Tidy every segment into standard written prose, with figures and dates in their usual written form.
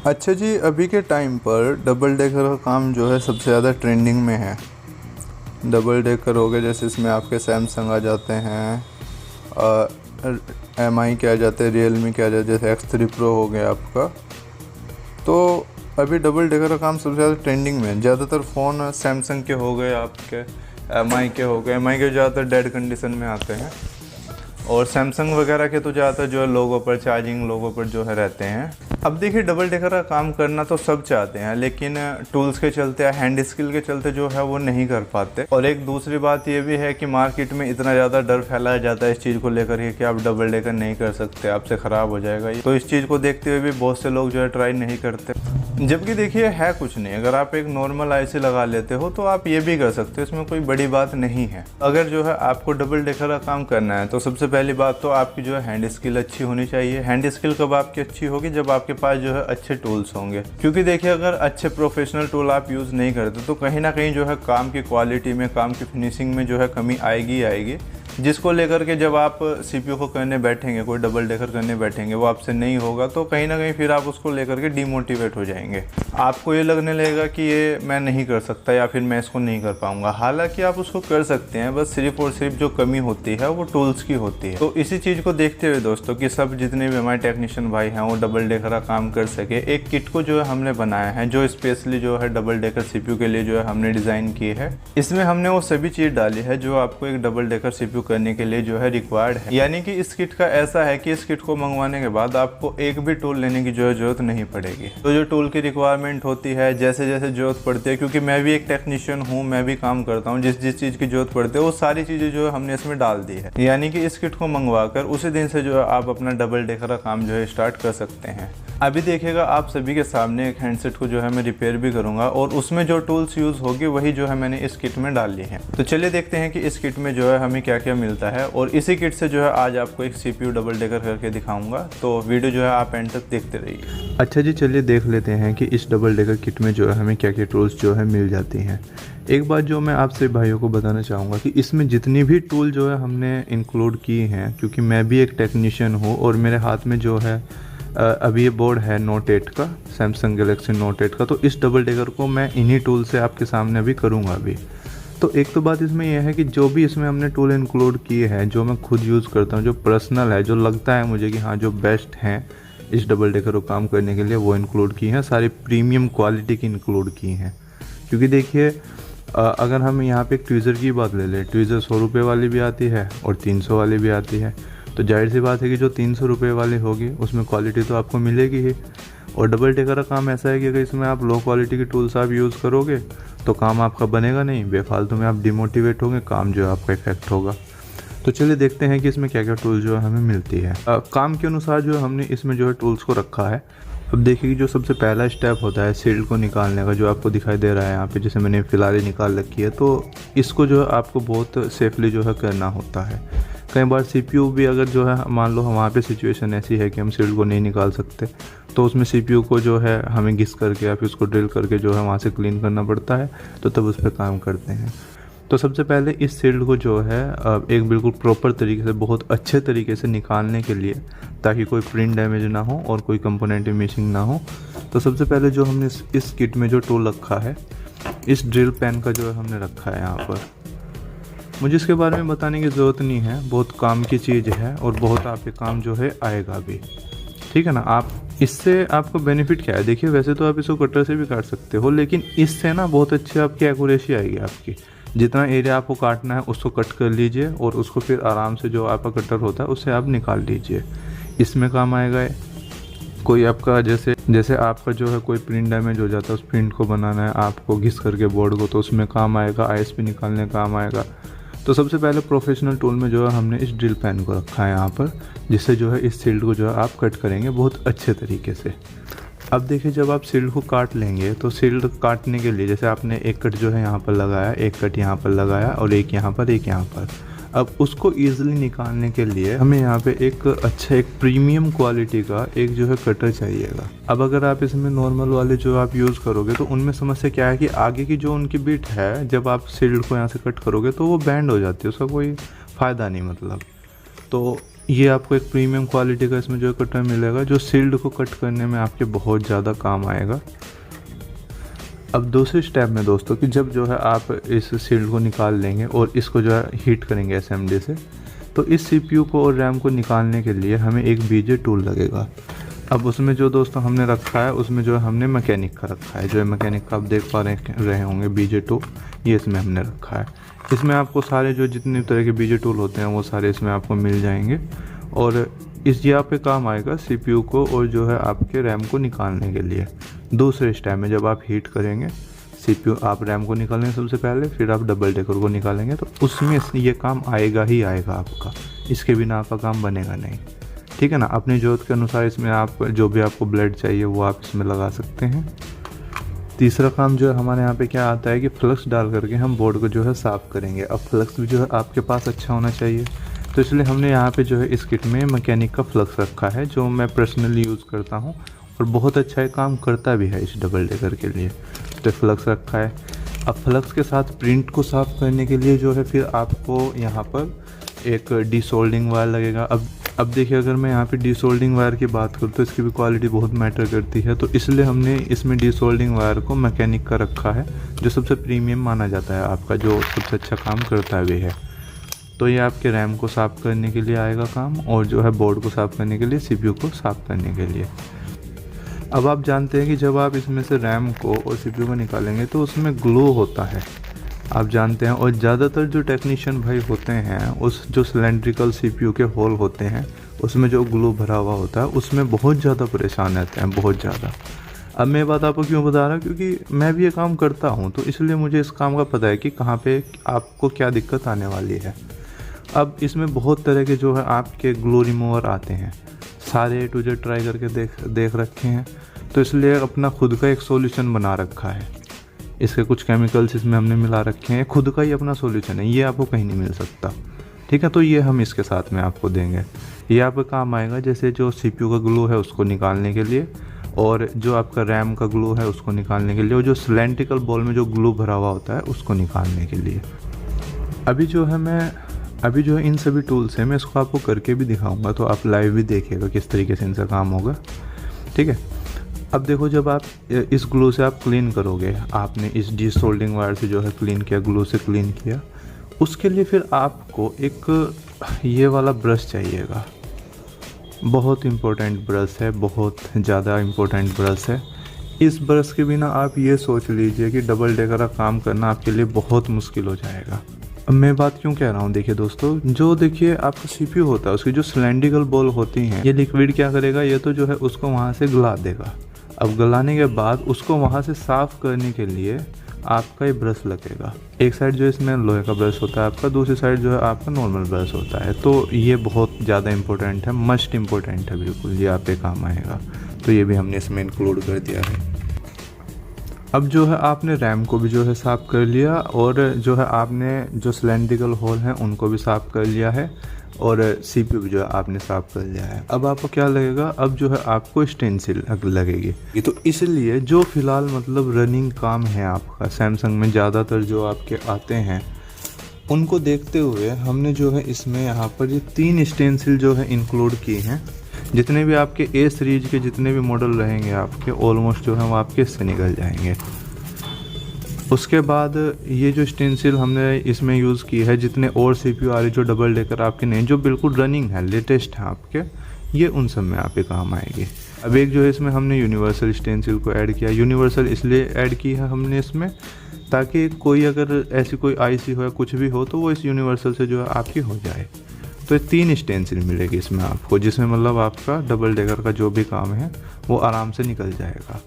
अच्छा जी, अभी के टाइम पर डबल डेकर का काम जो है सबसे ज़्यादा ट्रेंडिंग में है। डबल डेकर हो गए, जैसे इसमें आपके सैमसंग आ जाते हैं, MI के आ जाते हैं, रियलमी के आ जाते हैं, जैसे X3 Pro हो गया आपका। तो अभी डबल डेकर का काम सबसे ज़्यादा ट्रेंडिंग में है। ज़्यादातर फ़ोन सैमसंग के हो गए, आपके MI के हो गए। MI के ज़्यादातर डेड कंडीशन में आते हैं, और सैमसंग वगैरह के तो ज़्यादातर जो है लोगों पर, चार्जिंग लोगों पर जो है रहते हैं। अब देखिए, डबल डेकर का काम करना तो सब चाहते हैं, लेकिन टूल्स के चलते या हैंड स्किल के चलते जो है वो नहीं कर पाते। और एक दूसरी बात ये भी है कि मार्केट में इतना ज़्यादा डर फैलाया जाता है इस चीज़ को लेकर के कि आप डबल डेकर नहीं कर सकते, आपसे ख़राब हो जाएगा। तो इस चीज़ को देखते हुए भी बहुत से लोग जो है ट्राई नहीं करते। जबकि देखिए, है कुछ नहीं, अगर आप एक नॉर्मल IC लगा लेते हो तो आप ये भी कर सकते हो, इसमें कोई बड़ी बात नहीं है। अगर जो है आपको डबल डेकर का काम करना है तो सबसे पहली बात तो आपकी जो है हैंड स्किल अच्छी होनी चाहिए। हैंड स्किल कब आपकी अच्छी होगी? जब आपके पास जो है अच्छे टूल्स होंगे। क्योंकि देखिए, अगर अच्छे प्रोफेशनल टूल आप यूज़ नहीं करते तो कहीं ना कहीं जो है काम की क्वालिटी में, काम की फिनिशिंग में जो है कमी आएगी ही आएगी, जिसको लेकर के जब आप CPU को करने बैठेंगे, कोई डबल डेकर करने बैठेंगे, वो आपसे नहीं होगा तो कहीं ना कहीं फिर आप उसको लेकर के डिमोटिवेट हो जाएंगे। आपको ये लगने लगेगा कि ये मैं नहीं कर सकता या फिर मैं इसको नहीं कर पाऊंगा। हालांकि आप उसको कर सकते हैं, बस सिर्फ और सिर्फ जो कमी होती है वो टूल्स की होती है। तो इसी चीज़ को देखते हुए दोस्तों, कि सब जितने भी हमारे टेक्नीशियन भाई हैं वो डबल डेकर का काम कर सके, एक किट को जो है हमने बनाया है, जो स्पेशली जो है डबल डेकर CPU के लिए जो है हमने डिज़ाइन की है। इसमें हमने वो सभी चीज़ डाली है जो आपको एक डबल डेकर CPU करने के लिए जो है रिक्वायर्ड है। यानी कि इस किट का ऐसा है कि इस किट को मंगवाने के बाद आपको एक भी टूल लेने की जो है जरूरत नहीं पड़ेगी। तो जो टूल की रिक्वायरमेंट होती है, जैसे जैसे जरूरत पड़ती है, क्योंकि मैं भी एक टेक्नीशियन हूँ, मैं भी काम करता हूँ, जिस जिस चीज़ की जरूरत पड़ती है वो सारी चीज़ें जो है हमने इसमें डाल दी है। यानी कि इस किट को मंगवा कर उसी दिन से जो है आप अपना डबल डेकर का काम जो है स्टार्ट कर सकते हैं। अभी देखिएगा, आप सभी के सामने एक हैंडसेट को जो है मैं रिपेयर भी करूंगा, और उसमें जो टूल्स यूज़ होगी वही जो है मैंने इस किट में डाल ली है। तो चलिए देखते हैं कि इस किट में जो है हमें क्या क्या मिलता है, और इसी किट से जो है आज आपको एक CPU डबल डेकर करके दिखाऊंगा। तो वीडियो जो है आप एंड तक देखते रहिए। अच्छा जी, चलिए देख लेते हैं कि इस डबल डेकर किट में जो है हमें क्या क्या टूल्स जो है मिल जाती हैं। एक बात जो मैं आपसे भाइयों को बताना चाहूँगा कि इसमें जितनी भी टूल जो है हमने इंक्लूड की हैं, क्योंकि मैं भी एक टेक्नीशियन हूँ और मेरे हाथ में जो है अभी ये बोर्ड है Note 8 का, सैमसंग गैलेक्सी Note 8 का। तो इस डबल डेकर को मैं इन्हीं टूल से आपके सामने अभी करूँगा अभी। तो एक तो बात इसमें यह है कि जो भी इसमें हमने टूल इंक्लूड किए हैं, जो मैं खुद यूज़ करता हूँ, जो पर्सनल है, जो लगता है मुझे कि हाँ जो बेस्ट हैं इस डबल डेकर को काम करने के लिए, वो इंक्लूड की हैं। सारी प्रीमियम क्वालिटी की इंक्लूड की हैं। क्योंकि देखिए, अगर हम यहाँ पे एक ट्वीज़र की बात ले लें, ट्वीज़र 100 रुपये वाली भी आती है और 300 वाली भी आती है। तो जाहिर सी बात है कि जो 300 रुपये वाली होगी उसमें क्वालिटी तो आपको मिलेगी ही। और डबल डेकर का काम ऐसा है कि अगर इसमें आप लो क्वालिटी के टूल्स आप यूज़ करोगे तो काम आपका बनेगा नहीं, बेफालतू में आप डिमोटिवेट होंगे, काम जो है आपका इफेक्ट होगा। तो चलिए देखते हैं कि इसमें क्या क्या टूल्स जो है हमें मिलती है। काम के अनुसार जो हमने इसमें जो है टूल्स को रखा है। अब देखिए, जो सबसे पहला स्टेप होता है सील्ड को निकालने का, जो आपको दिखाई दे रहा है यहाँ पे, जैसे मैंने फ़िलहाल ही निकाल रखी है। तो इसको जो है आपको बहुत सेफली जो है करना होता है। कई बार CPU भी अगर जो है, मान लो वहाँ पे सिचुएशन ऐसी है कि हम सील्ड को नहीं निकाल सकते, तो उसमें CPU को जो है हमें घिस करके या फिर उसको ड्रिल करके जो है वहाँ से क्लीन करना पड़ता है। तो तब उस पर काम करते हैं। तो सबसे पहले इस सील्ड को जो है एक बिल्कुल प्रॉपर तरीके से, बहुत अच्छे तरीके से निकालने के लिए, ताकि कोई प्रिंट डैमेज ना हो और कोई कंपोनेंट मिसिंग ना हो, तो सबसे पहले जो हमने इस किट में जो टूल रखा है, इस ड्रिल पेन का जो है हमने रखा है यहाँ पर। मुझे इसके बारे में बताने की ज़रूरत नहीं है, बहुत काम की चीज़ है और बहुत आपके काम जो है आएगा भी, ठीक है ना। आप इससे आपको बेनिफिट क्या है? देखिए, वैसे तो आप इसको कटर से भी काट सकते हो, लेकिन इससे ना बहुत अच्छी आपकी एक्यूरेसी आएगी। आपकी जितना एरिया आपको काटना है उसको कट कर लीजिए और उसको फिर आराम से जो आपका कटर होता है उससे आप निकाल लीजिए। इसमें काम आएगा। कोई आपका जैसे आपका जो है कोई प्रिंट डैमेज हो जाता है, उस प्रिंट को बनाना है आपको घिस करके बोर्ड को, तो उसमें काम आएगा। ISP निकालने काम आएगा। तो सबसे पहले प्रोफेशनल टूल में जो है हमने इस ड्रिल पेन को रखा है यहाँ पर, जिससे जो है इस सील्ड को जो है आप कट करेंगे बहुत अच्छे तरीके से। अब देखिए, जब आप सील्ड को काट लेंगे तो सील्ड काटने के लिए जैसे आपने एक कट जो है यहाँ पर लगाया, एक कट यहाँ पर लगाया और एक यहाँ पर, एक यहाँ पर। अब उसको ईजिली निकालने के लिए हमें यहाँ पे एक अच्छा, एक प्रीमियम क्वालिटी का एक जो है कटर चाहिएगा। अब अगर आप इसमें नॉर्मल वाले जो आप यूज़ करोगे तो उनमें समस्या क्या है कि आगे की जो उनकी बिट है, जब आप सील्ड को यहाँ से कट करोगे तो वो बैंड हो जाती है, उसका कोई फ़ायदा नहीं मतलब। तो ये आपको एक प्रीमियम क्वालिटी का इसमें जो है कटर मिलेगा, जो सील्ड को कट करने में आपके बहुत ज़्यादा काम आएगा। अब दूसरे स्टेप में दोस्तों कि जब जो है आप इस सील्ड को निकाल लेंगे और इसको जो है हीट करेंगे एसएमडी से, तो इस सीपीयू को और रैम को निकालने के लिए हमें एक बीजे टूल लगेगा। अब उसमें जो दोस्तों हमने रखा है उसमें जो है हमने मैकेनिक का रखा है, जो है मैकेनिक का आप देख पा रहे होंगे बीजे टूल, ये इसमें हमने रखा है। इसमें आपको सारे जो जितने तरह के बीजे टूल होते हैं वो सारे इसमें आपको मिल जाएंगे और इस यहाँ पे काम आएगा सीपीयू को और जो है आपके रैम को निकालने के लिए। दूसरे स्टेप में जब आप हीट करेंगे सीपीयू, आप रैम को निकालेंगे सबसे पहले, फिर आप डबल डेकर को निकालेंगे, तो उसमें ये काम आएगा ही आएगा आपका, इसके बिना आपका काम बनेगा नहीं। ठीक है ना। अपनी ज़रूरत के अनुसार इसमें आप जो भी आपको ब्लेड चाहिए वो आप इसमें लगा सकते हैं। तीसरा काम जो है हमारे यहाँ पे क्या आता है कि फ्लक्स डाल करके हम बोर्ड को जो है साफ़ करेंगे। अब फ्लक्स भी जो है आपके पास अच्छा होना चाहिए, तो इसलिए हमने यहाँ पे जो है इस किट में मैकेनिक का फ्लक्स रखा है, जो मैं पर्सनली यूज़ करता हूँ और बहुत अच्छा है, काम करता भी है इस डबल डेकर के लिए। तो फ्लक्स रखा है। अब फ्लक्स के साथ प्रिंट को साफ़ करने के लिए जो है फिर आपको यहाँ पर एक डीसोल्डिंग वायर लगेगा। अब देखिए, अगर मैं यहाँ पे डीसोल्डिंग वायर की बात करूँ तो इसकी भी क्वालिटी बहुत मैटर करती है, तो इसलिए हमने इसमें डीसोल्डिंग वायर को मैकेनिक का रखा है, जो सबसे प्रीमियम माना जाता है आपका, जो सबसे अच्छा काम करता भी है। तो ये आपके रैम को साफ़ करने के लिए आएगा काम, और जो है बोर्ड को साफ़ करने के लिए, सीपीयू को साफ़ करने के लिए। अब आप जानते हैं कि जब आप इसमें से रैम को और सीपीयू को निकालेंगे तो उसमें ग्लो होता है, आप जानते हैं। और ज़्यादातर जो टेक्नीशियन भाई होते हैं, उस जो सिलेंड्रिकल सीपीयू के होल होते हैं उसमें जो ग्लो भरा हुआ होता है उसमें बहुत ज़्यादा परेशान रहते हैं, बहुत ज़्यादा। अब मैं बात आपको क्यों बता रहा हूँ, क्योंकि मैं भी ये काम करता हूँ, तो इसलिए मुझे इस काम का पता है कि कहाँ पे आपको क्या दिक्कत आने वाली है। अब इसमें बहुत तरह के जो है आपके ग्लो रिमूवर आते हैं, सारे A to Z ट्राई करके देख रखे हैं, तो इसलिए अपना खुद का एक सॉल्यूशन बना रखा है। इसके कुछ केमिकल्स इसमें हमने मिला रखे हैं, खुद का ही अपना सॉल्यूशन है, ये आपको कहीं नहीं मिल सकता। ठीक है, तो ये हम इसके साथ में आपको देंगे, ये आपका काम आएगा। जैसे जो सीपीयू का ग्लो है उसको निकालने के लिए, और जो आपका रैम का ग्लो है उसको निकालने के लिए, और जो सिलेंड्रिकल बॉल में जो ग्लो भरा हुआ होता है उसको निकालने के लिए। अभी जो है इन सभी टूल्स हैं, मैं इसको आपको करके भी दिखाऊंगा, तो आप लाइव भी देखिएगा किस तरीके से इनसे काम होगा। ठीक है। अब देखो, जब आप इस ग्लू से आप क्लीन करोगे, आपने इस डीसोल्डिंग वायर से जो है क्लीन किया, ग्लू से क्लीन किया, उसके लिए फिर आपको एक ये वाला ब्रश चाहिएगा। बहुत इम्पोर्टेंट ब्रश है, बहुत ज़्यादा इम्पोर्टेंट ब्रश है। इस ब्रश के बिना आप ये सोच लीजिए कि डबल डेकर का काम करना आपके लिए बहुत मुश्किल हो जाएगा। अब मैं बात क्यों कह रहा हूँ, देखिए दोस्तों, जो देखिए आपका सीपीयू होता है उसकी जो सिलेंड्रिकल बॉल होती हैं, ये लिक्विड क्या करेगा, ये तो जो है उसको वहाँ से गला देगा। अब गलाने के बाद उसको वहाँ से साफ़ करने के लिए आपका ये ब्रश लगेगा। एक साइड जो इसमें लोहे का ब्रश होता है आपका, दूसरी साइड जो है आपका नॉर्मल ब्रश होता है। तो ये बहुत ज़्यादा इंपॉर्टेंट है, मस्ट इम्पोर्टेंट है, बिल्कुल ये आप पे काम आएगा। तो ये भी हमने इसमें इंक्लूड कर दिया है। अब जो है आपने रैम को भी जो है साफ़ कर लिया, और जो है आपने जो सिलेंड्रिकल होल हैं उनको भी साफ़ कर लिया है, और सीपीयू भी जो है आपने साफ़ कर लिया है। अब आपको क्या लगेगा, अब जो है आपको स्टेंसिल लगेगी। तो इसलिए जो फ़िलहाल मतलब रनिंग काम है आपका सैमसंग में, ज़्यादातर जो आपके आते हैं उनको देखते हुए हमने जो है इसमें यहाँ पर ये 3 स्टेंसिल जो है इंक्लूड किए हैं। जितने भी आपके A सीरीज के जितने भी मॉडल रहेंगे आपके, ऑलमोस्ट जो है वो आपके इससे निकल जाएंगे। उसके बाद ये जो स्टेंसिल हमने इसमें यूज़ की है, जितने और सीपीयू आ रही जो डबल डेकर आपके नहीं, जो बिल्कुल रनिंग है, लेटेस्ट है आपके, ये उन सब में आपके काम आएगी। अब एक जो है इसमें हमने यूनिवर्सल स्टेंसिल को ऐड किया। यूनिवर्सल इसलिए ऐड की है हमने इसमें, ताकि कोई अगर ऐसी कोई आईसी हो या कुछ भी हो तो वो इस यूनिवर्सल से जो है आपकी हो जाए। तो ये 3 स्टेंसिल मिलेगी इसमें आपको, जिसमें मतलब आपका डबल डेकर का जो भी काम है वो आराम से निकल जाएगा।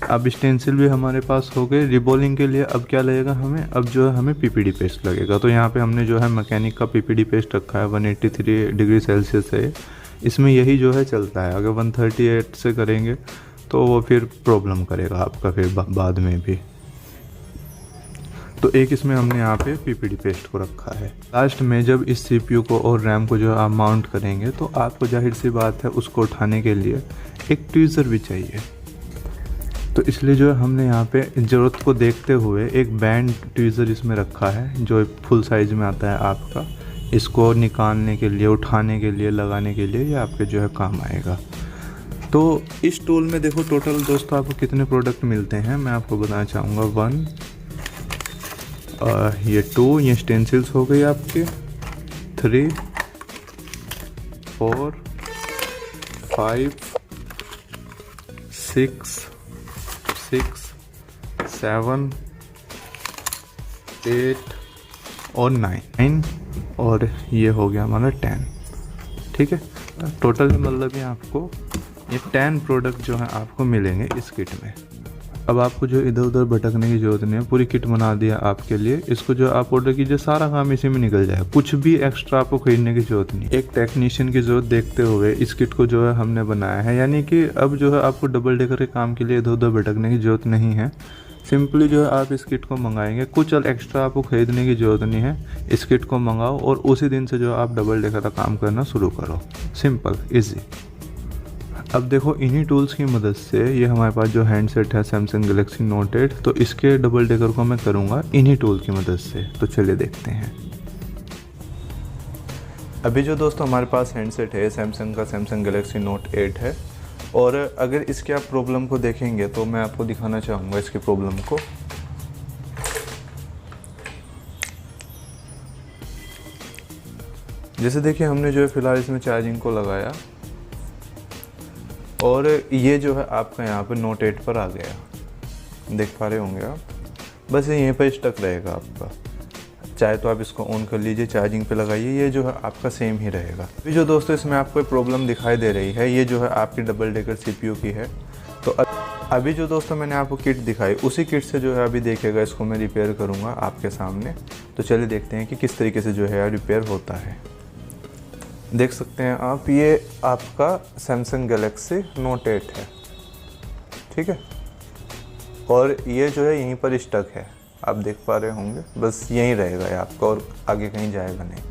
अब स्टेंसिल भी हमारे पास हो गए। रिबॉलिंग के लिए अब क्या लगेगा हमें, अब जो है हमें पीपीडी पेस्ट लगेगा। तो यहाँ पे हमने जो है मैकेनिक का पीपीडी पेस्ट रखा है, 183 डिग्री सेल्सियस है, इसमें यही जो है चलता है। अगर 138 से करेंगे तो वो फिर प्रॉब्लम करेगा आपका फिर बाद में भी। तो एक इसमें हमने यहाँ पे पीपीडी पेस्ट को रखा है। लास्ट में जब इस सीपीयू को और रैम को जो आप माउंट करेंगे तो आपको जाहिर सी बात है उसको उठाने के लिए एक ट्वीज़र भी चाहिए। तो इसलिए जो है हमने यहाँ पे ज़रूरत को देखते हुए एक बैंड ट्वीज़र इसमें रखा है, जो फुल साइज़ में आता है आपका। इसको निकालने के लिए, उठाने के लिए, लगाने के लिए ये आपके जो है काम आएगा। तो इस टूल में देखो टोटल दोस्तों आपको कितने प्रोडक्ट मिलते हैं मैं आपको बताना चाहूँगा। 1 ये 2 ये स्टेंसिल्स हो गई आपके, 3 4 5 6 7 8 और 9 और ये हो गया हमारा 10। ठीक है, टोटल मतलब ये आपको ये 10 प्रोडक्ट जो है आपको मिलेंगे इस किट में। अब आपको जो इधर उधर भटकने की ज़रूरत नहीं है, पूरी किट बना दिया आपके लिए। इसको जो आप ऑर्डर कीजिए सारा काम इसी में निकल जाएगा, कुछ भी एक्स्ट्रा आपको खरीदने की ज़रूरत नहीं। एक टेक्नीशियन की ज़रूरत देखते हुए इस किट को जो है हमने बनाया है, यानी कि अब जो है आपको डबल डेकर के काम के लिए इधर उधर भटकने की ज़रूरत नहीं है। सिंपली जो है आप इस किट को मंगाएंगे, कुछ एक्स्ट्रा आपको खरीदने की ज़रूरत नहीं है। इस किट को मंगाओ और उसी दिन से जो आप डबल डेकर का काम करना शुरू करो, सिंपल इजी। अब देखो इन्हीं टूल्स की मदद से ये हमारे पास जो हैंडसेट है सैमसंग गैलेक्सी नोट 8, तो इसके डबल डेकर को मैं करूँगा इन्हीं टूल की मदद से। तो चलिए देखते हैं। अभी जो दोस्तों हमारे पास हैंडसेट है सैमसंग का सैमसंग गैलेक्सी नोट 8 है, और अगर इसके आप प्रॉब्लम को देखेंगे तो मैं आपको दिखाना चाहूँगा इसकी प्रॉब्लम को। जैसे देखिए हमने जो है फ़िलहाल इसमें चार्जिंग को लगाया और ये जो है आपका यहाँ पे नोट 8 पर आ गया, देख पा रहे होंगे आप। बस ये यहीं पर स्टक रहेगा आपका, चाहे तो आप इसको ऑन कर लीजिए, चार्जिंग पे लगाइए, ये जो है आपका सेम ही रहेगा। अभी जो दोस्तों इसमें आपको प्रॉब्लम दिखाई दे रही है, ये जो है आपकी डबल डेकर CPU की है। तो अभी जो दोस्तों मैंने आपको किट दिखाई, उसी किट से जो है अभी देखिएगा इसको मैं रिपेयर करूँगा आपके सामने। तो चलिए देखते हैं कि किस तरीके से जो है रिपेयर होता है। देख सकते हैं आप, ये आपका सैमसंग गैलेक्सी नोट 8 है, ठीक है, और ये जो है यहीं पर स्टक है, आप देख पा रहे होंगे। बस यहीं रहेगा ये आपका और आगे कहीं जाएगा नहीं,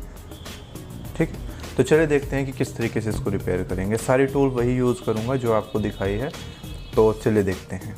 ठीक है। तो चलिए देखते हैं कि किस तरीके से इसको रिपेयर करेंगे। सारी टूल वही यूज़ करूँगा जो आपको दिखाई है, तो चलिए देखते हैं।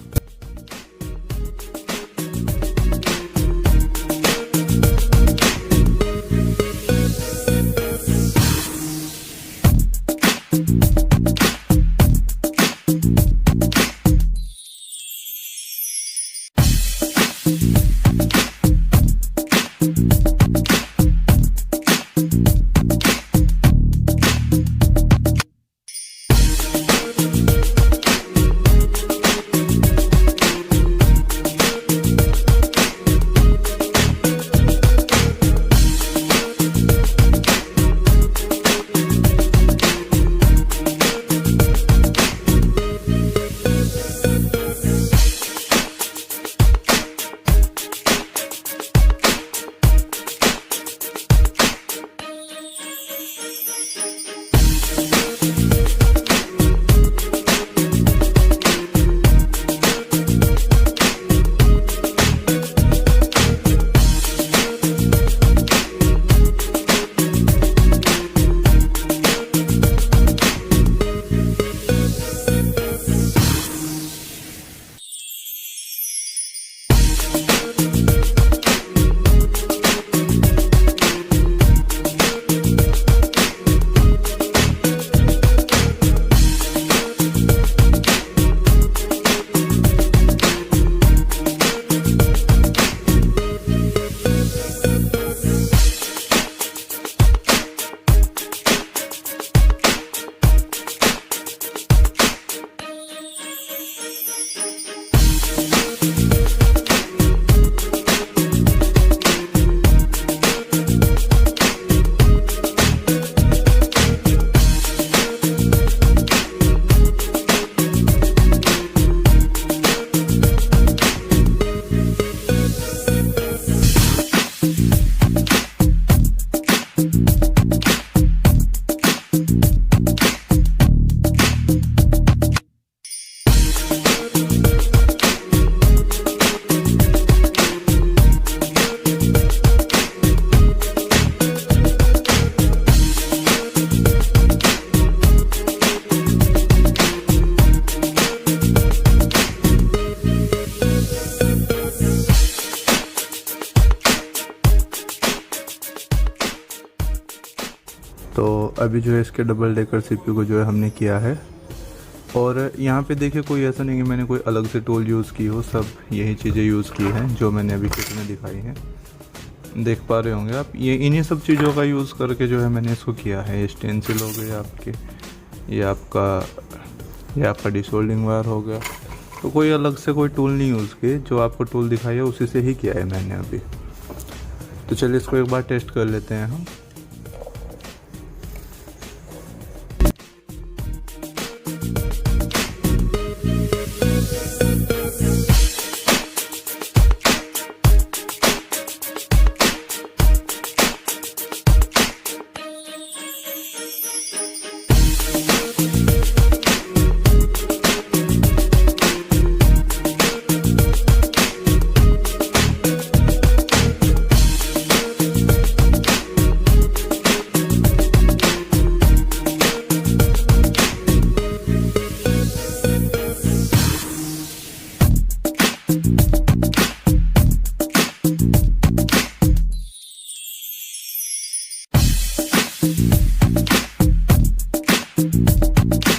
अभी जो है इसके डबल डेकर सीपीयू को जो है हमने किया है। और यहाँ पे देखिए कोई ऐसा नहीं कि मैंने कोई अलग से टूल यूज़ की हो, सब यही चीज़ें यूज़ की हैं जो मैंने अभी किट में दिखाई हैं। देख पा रहे होंगे आप, ये इन्हीं सब चीज़ों का यूज़ करके जो है मैंने इसको किया है। ये स्टेंसिल हो गए आपके, ये आपका डिसोल्डिंग वायर हो गया। तो कोई अलग से कोई टूल नहीं यूज़ किए, जो आपको टूल दिखाई है उसी से ही किया है मैंने अभी। तो चलिए इसको एक बार टेस्ट कर लेते हैं हम।